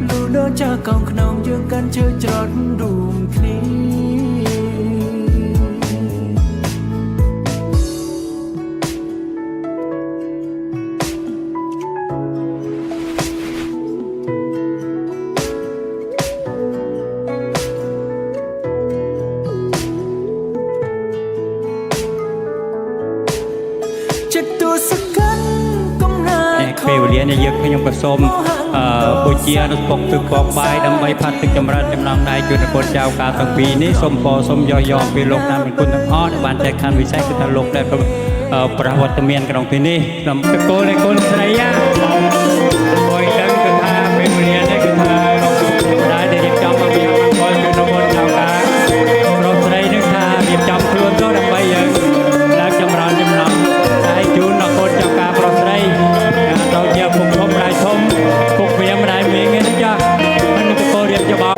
លូដល់ចាស់កងខ្នងយើងកាន់ជើច្រត់រួមគ្នា ដែលយើងខ្ញុំក៏សូមបូជានៅពុកទឹកបបបាយដើម្បីផាត់ទឹកចម្រើនចំណងដៃជួយកូនចៅការទាំងពីរនេះសូមពរសូមយកពេលលោកតាមគុណទាំងអស់ដែលបានចែកខានវិស័យគឺថាលោកដែលប្រវត្តិមានក្នុងទីនេះក្នុងទឹកគោលនៃកូនស្រីមួយដឹងគឺថាពេលវេលានេះគឺថាដែលរៀបចំមកវាមកជួយនៅកូនចៅការប្រុសស្រីនឹងថារៀបចំខ្លួនទៅដើម្បីយើងឡើងចម្រើនចំណងដៃជូនដល់កូនចៅការប្រុសស្រីដល់ជាពុកធំម្ដាយធំពុកវាម្ដាយមីងនេះចាមិនទៅគោរៀបចំ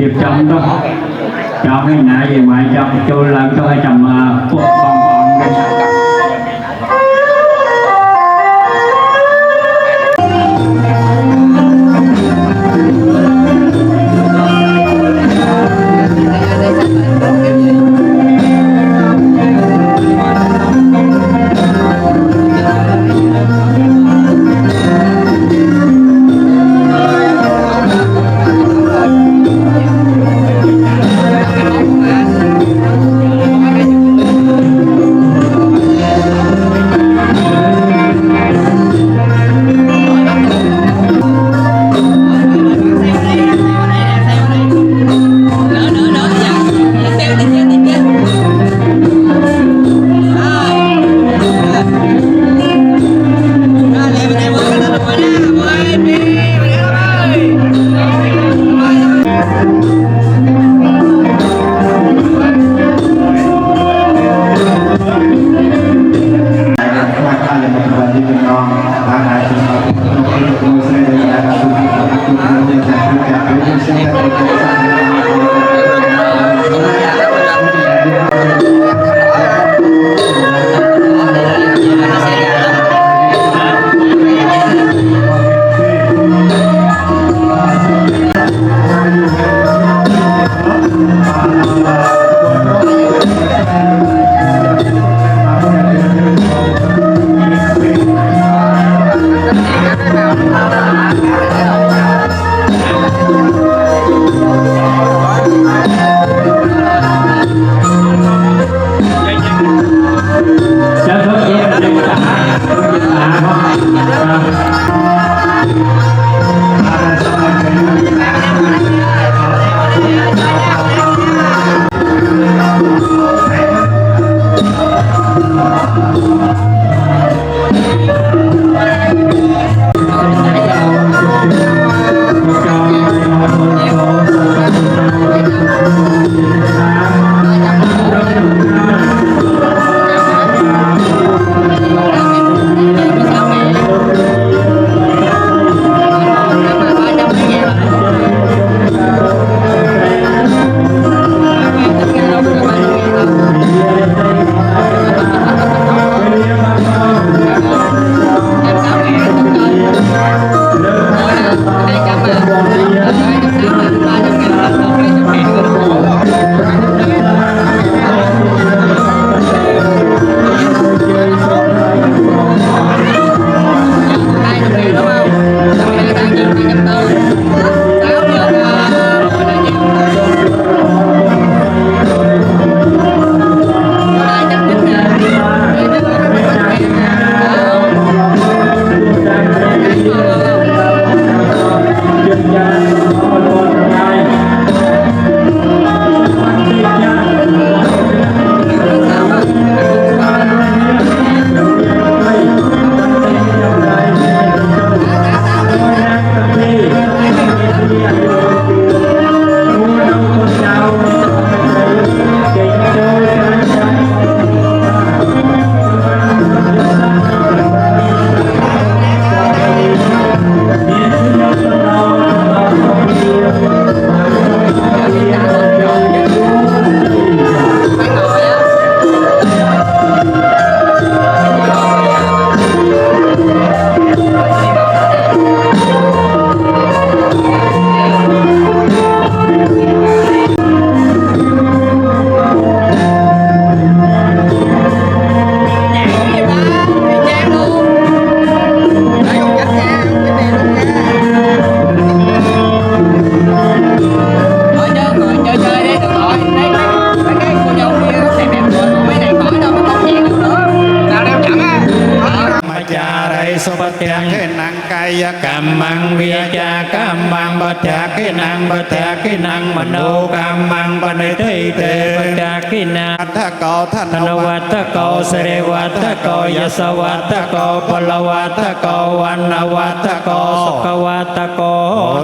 tiếp trong đó cho cái nhà gì ngoài cho tôi làm cho cái chồng cuộc con cái Kamang vicha kamang baccha kinang baccha kinang mano kamang paniti te baccha kinang Vattako Vattako Sri Vattako Yasa Vattako Pala Vattako Vanna Vattako Sukha Vattako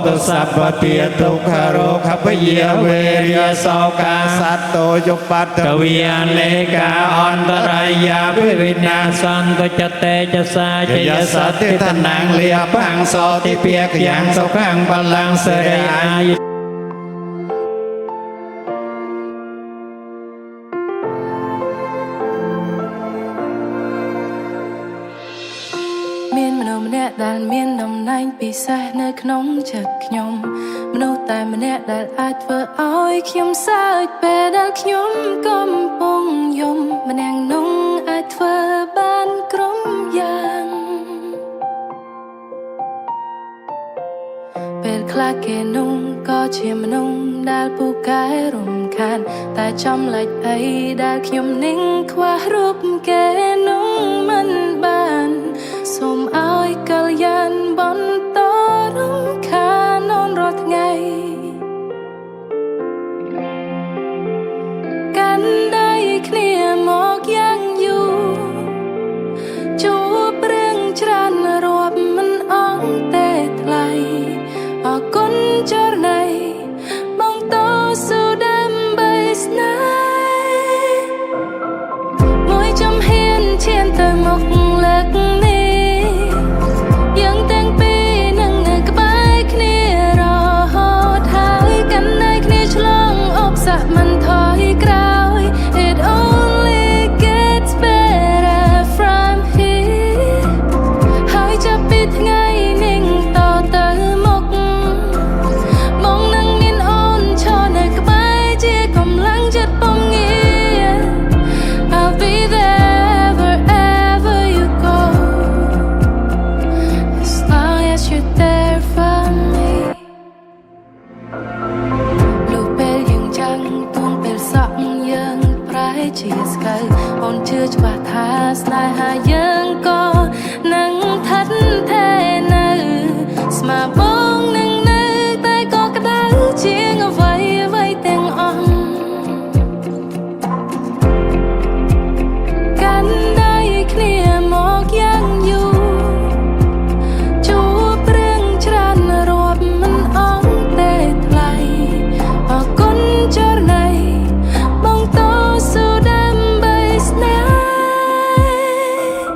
Hotu Sappatiya Tukkha Khapaya Virya Soka Satto Yupat Kaviyaneka Antaraya Vivina Santo Chatte Chasa Jaya Sati Tanang Liya Pang So Ti Piak Yang Sokang Palang Sri Ayu ម្នាក់ដែលមានតំណែងពិសេសនៅក្នុងចិត្តខ្ញុំមនុស្សតែម្នាក់ដែលអាចធ្វើឲ្យខ្ញុំសើចពេលដែលខ្ញុំកំពុងយំម្នាក់នោះអាចធ្វើបានគ្រប់យ៉ាងពេលខ្លះគេនោះក៏ជាមនុស្សដែលពូកែរំខានតែចំលេចអីដែលខ្ញុំនឹងខ្វះរូបគេនោះមិនបានសូមឲ្យកល្យានបន្តរំខានអូនរាល់ថ្ងៃកាន់ដៃគ្នាមកយ៉ាងយូរជួបរឿងច្រើនរាប់មិនអស់ទេថ្លៃអរគុណចរណៃបងតស៊ូដើម្បីស្នេហ៍មួយចំហៀនឈានទៅមុខលើកនេះយើងទាំងពីរនឹងនៅក្បែរគ្នារហូតហើយកាន់ដៃគ្នាឆ្លងឧបសគ្គមិនថយក្រោយ It only gets better from here ហើយចាប់ពីថ្ងៃនេះតទៅមុខបងនឹងមានអូនឈរនៅក្បែរជាកម្លាំងចិត្តពំងា I'll be there wherever you go as long as you're there for me លុះពេលយើងចាំងទួងពេលសក់យើងប្រែជាស្កើអូនជឿច្បាស់ថាស្នេហាយើងក៏នឹងថិតថេរនៅស្មាបងនឹងនៅតែក៏ក្តៅជាងអ្វីអ្វីទាំងអស់កាន់ដៃគ្នាមកយ៉ាងយូរជួបរឿងច្រើនរាប់មិនអស់ទេថ្លៃអរគុណចរណៃបងតស៊ូដើម្បីស្នេហ៍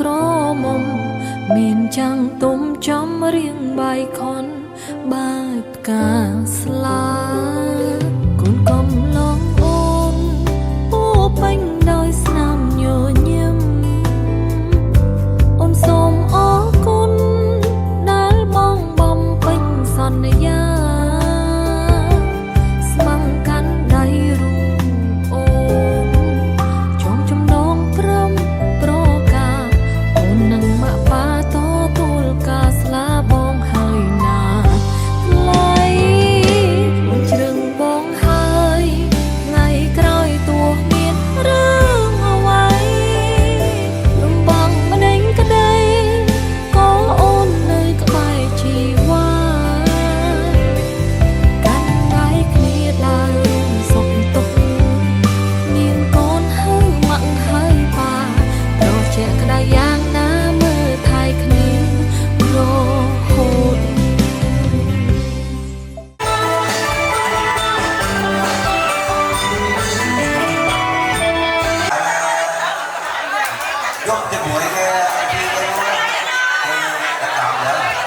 ក្រមុំមានចាំងទុំចំរៀងបាយខនបាយផ្កាស្លាកូនកំឡងអូនពោពេញដោយស្នាមញញឹមអូនសូមអរគុណដែលបងបំពេញសន្យាស្មងកាន់ដៃរូបអូនចងចំណងព្រមប្រកាអូននឹងមកបាតទួលការស្លាបងហើយណាថ្លៃអូនជ្រឹងបងហើយថ្ងៃក្រោយទោះមានរឿងអ្វីលំបងម្ដេញក្ដីក៏អូននៅក្បែរជីវ៉ាកាន់ដៃគ្នាដើរសុខទុក្ខមានកូនហើយម៉ាក់ហើយប៉ាប្រជែកក្ដីយ៉ាងណាមើលថែគ្នារហូត យកជាមួយគេពីគេមកដាក់តាមដែរ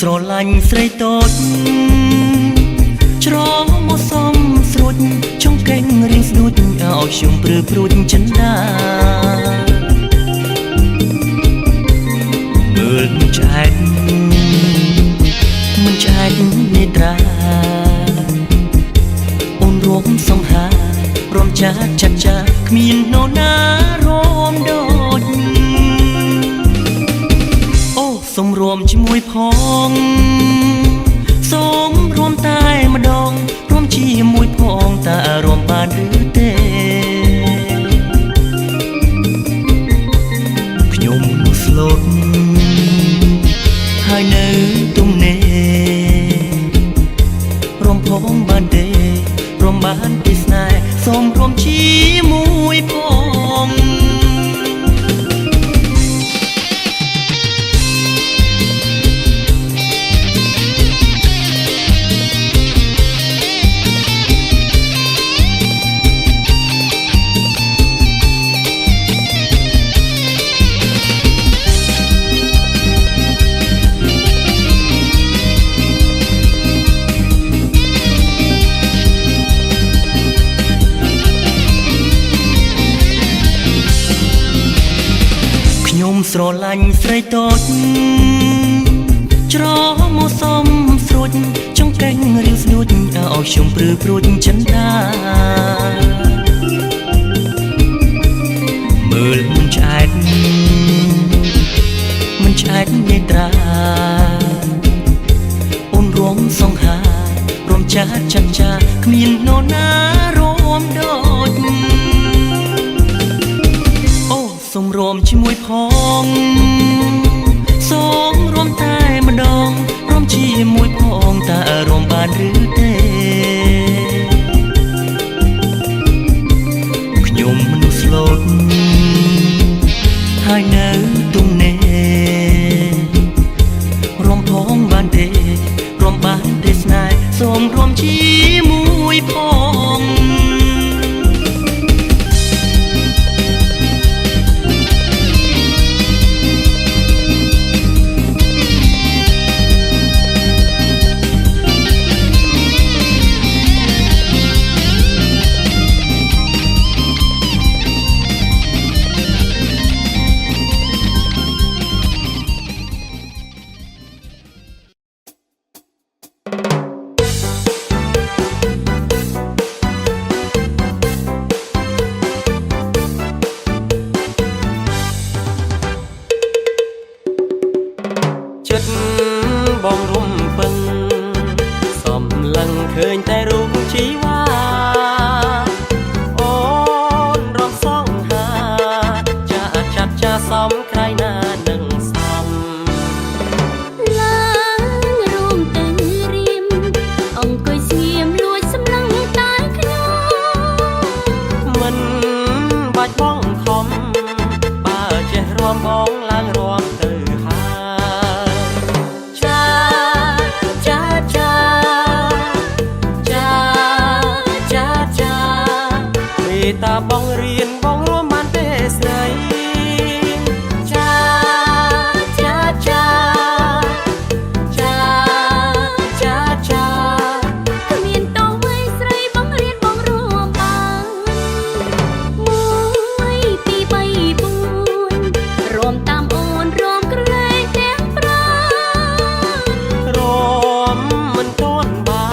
ស្រឡាញ់ស្រីតូចច្រងមកសំស្រួចចង់កេងរៀងស្ដួចឲ្យខ្ញុំព្រឺព្រួចចិនដាមើលមិនឆ្អែតនេត្រា ចាត់ចាត់ចាគ្មាននរណារមដូចអូសូមរួមជាមួយផងសូមរួមតែម្ដងរួមជាមួយផងតើរួមបានឬទេខ្ញុំនោះស្លូតហើយនៅទំនេររួមផងបានទេរួមបានទេស្នេហ៍សូមរួមជាមួយផងស្រឡាញ់ស្រីតូចច្រមកសំស្រួចចង់កេងរៀងស្នួចឲ្យខ្ញុំព្រឺព្រួចចិនដាមើលមិនឆ្អែតនេត្រាអូនរួមសង្ហារួមចាត់ចាត់ចាគ្មាននរណារួមដូចសូមរួមជាមួយផងសូមរួមតែម្ដងរួមជាមួយផងតើរួមបានឬទេខ្ញុំមនុស្សស្លូតហើយនៅទំនេររួមផងបានទេរួមបានទេស្នេហ៍សូមរួមជាមួយផងបងរុំពឹងសំឡឹងឃើញតែរូបជីវ៉ាអូនរំសងហាចាចាត់ចាសំក្រៃណានឹងសំឡើងរួមទៅរៀមអង្គុយស្ងៀមលួចសម្លឹងតែខ្ញុំមិនបាច់បងខំបើចេះរួមបងឡើងរួមទៅតាបងរៀនបងរួមបានទេស្រីចាចាចាចាចាចាគ្មានតោះវ័យស្រីបងរៀនបងរួមបាន1 2 3 4រួមតាមអូនរួមក្រែងទាំង5រួមមិនទាន់បា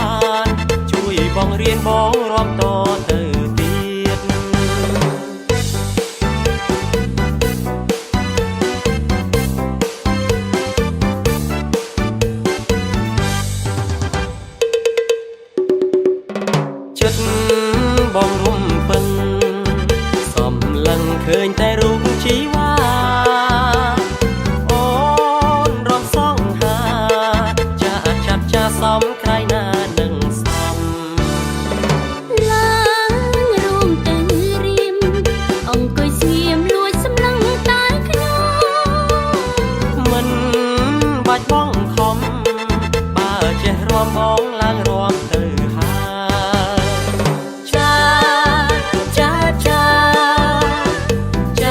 នជួយបងរៀនបងរួមតទៅបងរុំពឹងសំឡឹងឃើញតែរូបជីវ៉ាអូនរំសងហាចាចាត់ចាសំក្រៃណានឹងសំឡើងរួមទៅរៀមអង្គុយស្ងៀមលួចសម្លឹងតែខ្ញុំមិនបាច់បងខំបើចេះរួមបងឡើងរួមទៅច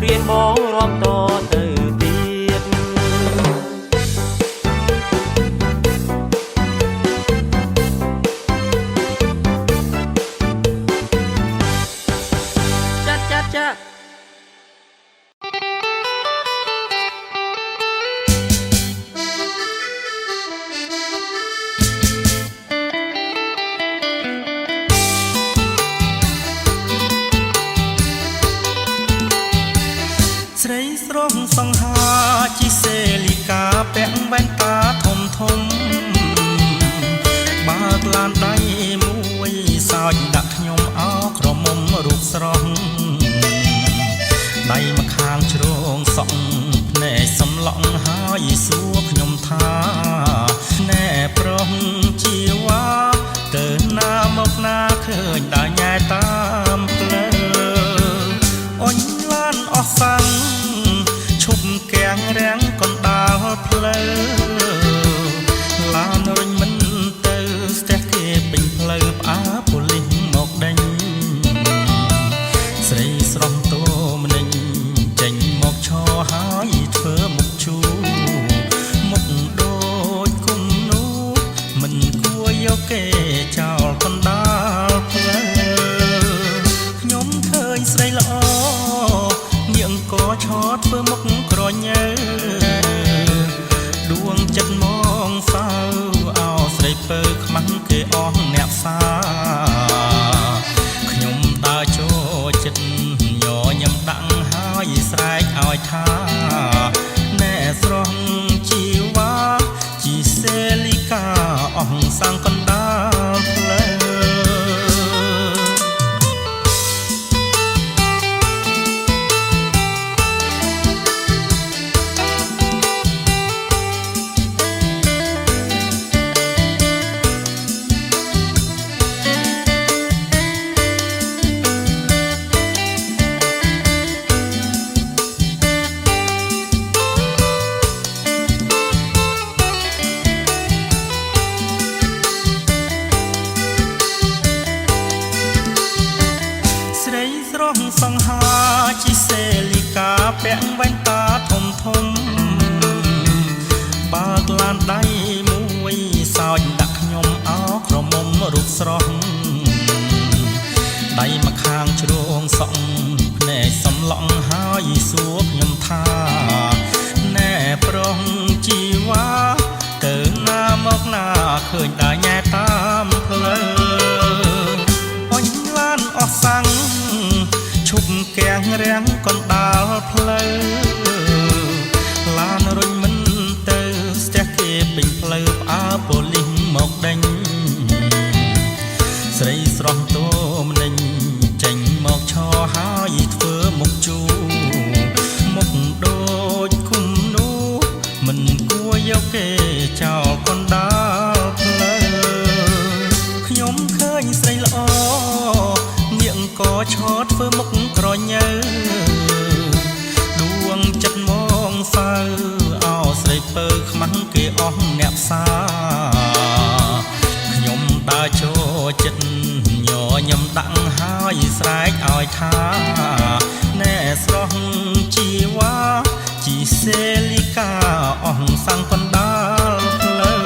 រៀនបងរួមតទៅទៀតចាត់ស្រីស្រស់សង្ហាជីសេលីកាពាក់វ៉ែនតាធំធំបើកឡានដៃមួយសោចដាក់ខ្ញុំអោក្រមុំរូបស្រស់ដៃម្ខាងជ្រងសក់ភ្នែកសំឡងហើយសួរខ្ញុំថាណែប្រុសជីវ៉ាទៅណាមកណាឃើញតែញ៉ែតាមផ្លូវអញឡានអស់សាំងឈប់គាំងរាំងកណ្ដាលផ្លូវឡានរុញមិនទៅស្ទះគេពេញផ្លូវផ្អាប៉ូលីសមកដេញស្រីស្រស់តោម្នេញចេញមកឈរហើយធ្វើមុខជូមុខដូចគុំនោះមិនគួរយកគេចោលកណ្ដាលផ្លូវខ្ញុំឃើញស្រីល្អនាងក៏ឈរធ្វើមុខក្រញើដួងចិត្តមកសៅអោស្រីពើខ្មាំងគេអស់អ្នកសាខ្ញុំដើរចូលចិត្តញញឹមដាក់ហើយស្រែកឲ្យថាណែស្រស់ជីវ៉ាជីសេលីកាអស់សាំងកណ្ដាលផ្លូវសង្ហាជីសេលីកាពាក់វ៉ែនតាធំធំបើកឡានដៃមួយសោចដាក់ខ្ញុំអោក្រមុំរូបស្រស់ដៃម្ខាងជ្រងសក់ភ្នែកសំឡងហើយសួរខ្ញុំថាណែប្រុសជីវ៉ាទៅណាមកណាឃើញតែញ៉ែតាមផ្លូវអញឡានអស់សាំងឈប់គាំងរាំងកណ្ដាលផ្លូវឡានរុញមិនទៅស្ទះគេពេញផ្លូវផ្អើប៉ូលីសមកដេញស្រីស្រស់តោម្នេញចេញមកឈរហើយធ្វើមុខជូមុខដូចគុំនោះមិនគួរយកគេចោលកណ្ដាលផ្លូវខ្ញុំឃើញស្រីល្អនាងក៏ឈរធ្វើមុខក្រញើដួងចិត្តមកសៅអោស្រីពើខ្មាំងគេអស់អ្នកផ្សាខ្ញុំដើរចូលចិត្តញញឹមដាក់ហើយស្រែកឲ្យថាណែស្រស់ជីវ៉ាជីសេលីកាអស់សាំងកណ្ដាលផ្លូវ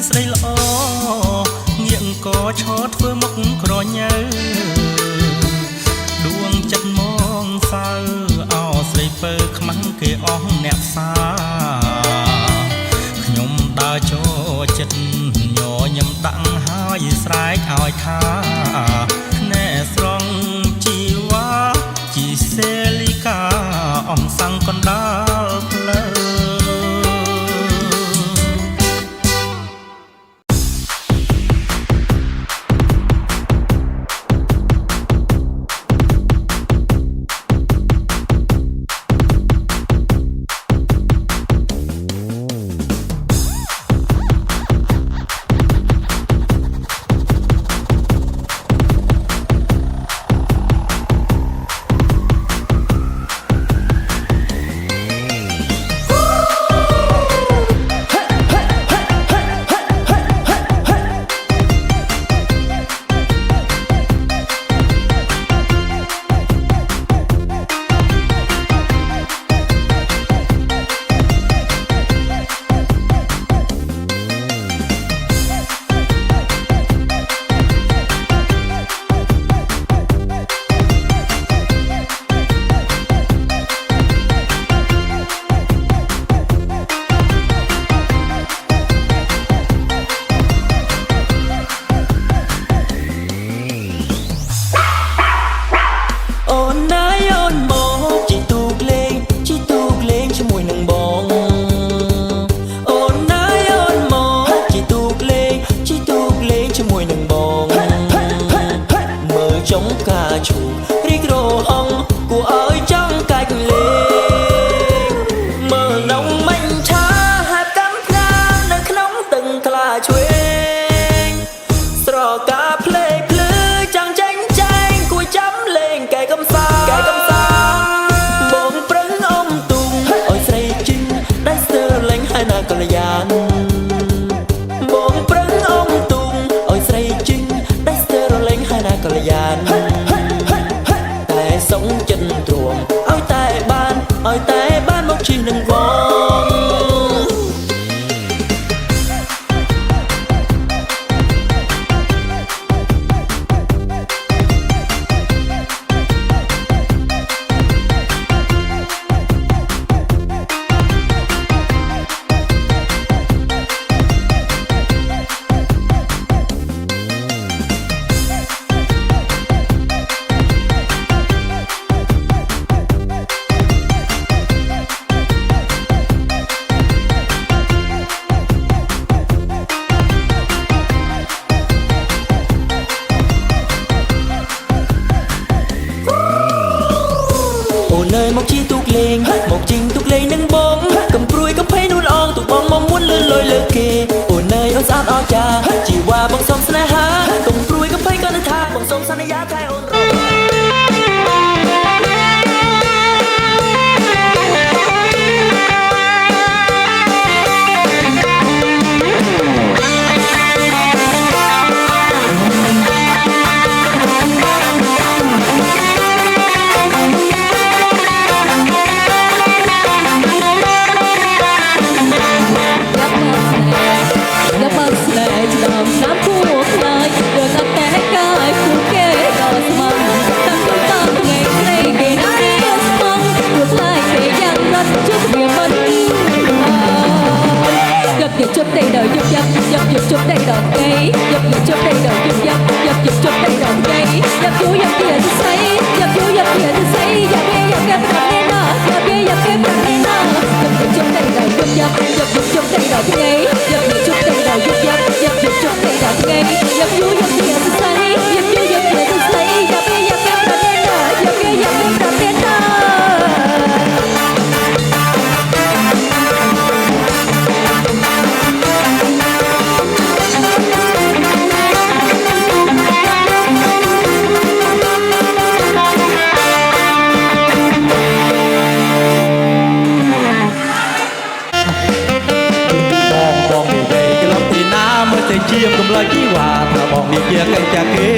ស្រីល្អនាងក៏ឈរធ្វើមុខក្រញើដួងចិត្តមកសៅអោស្រីពើខ្មាំងគេអស់អ្នកសាខ្ញុំដើរចូលចិត្តញញឹមដាក់ហើយស្រែកឲ្យថាណែស្រស់ជីវ៉ាជីសេលីកាអស់សាំងកណ្ដាលផ្លូវ រីករងគួរឲ្យចង់កាយលេងមើលនំមិញឆាហាត់កម្មផ្ងានៅក្នុងទឹកថ្លាឆ្វេងស្រកាភ្លេងភ្លឺចង់ចេញចែងគួរចាំលេងកែកំសាបងប្រឹងអមទុំឲ្យស្រីជីងដែលស្ទើរលេងហើយណាកល្យានបងប្រឹងអមទុំឲ្យស្រីជីងដែលស្ទើរលេងហើយណាកល្យានតែសុំចិត្តទ្រាំឲ្យតែបានមកជិះនឹងបងមកជីទូកលេងមកជីងទូកលេងនឹងបងកំព្រួយកំភៃនួនអងទូបងមកមួនលឿនលយលើគេអូនអើយអូនស្អាតអស្ចារ្យជីវ៉ាបងសុំស្នេហាកំព្រួយកំភៃក៏នឹងថាបងសុំសន្យាថែអូនរងchụp đầy đời chụp đầy đời cây chụp đầy đời chụp đầy đời cây chú kia thì say chú kia thì say cái phần nó cái phần nó chụp đầy đời chụp đầy đời cây chụp đầy đời cây chụp đầy đời cây chú kia thì say chú kia thì say cái phần nóជាកំឡុងជីវ៉ាថាបងនេះជាកញ្ចាគេ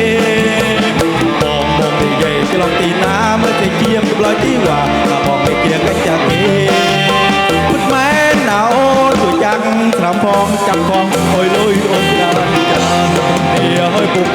បងនិយាយឆ្លងទីណាមើលតែជាកំឡុងជីវ៉ាថាបងនេះជាកញ្ចាគេពុតម៉ែណៅជួយចាំត្រាំផងចាំផងអើយលុយអូនច្រើនច្រើននេះហើយពុក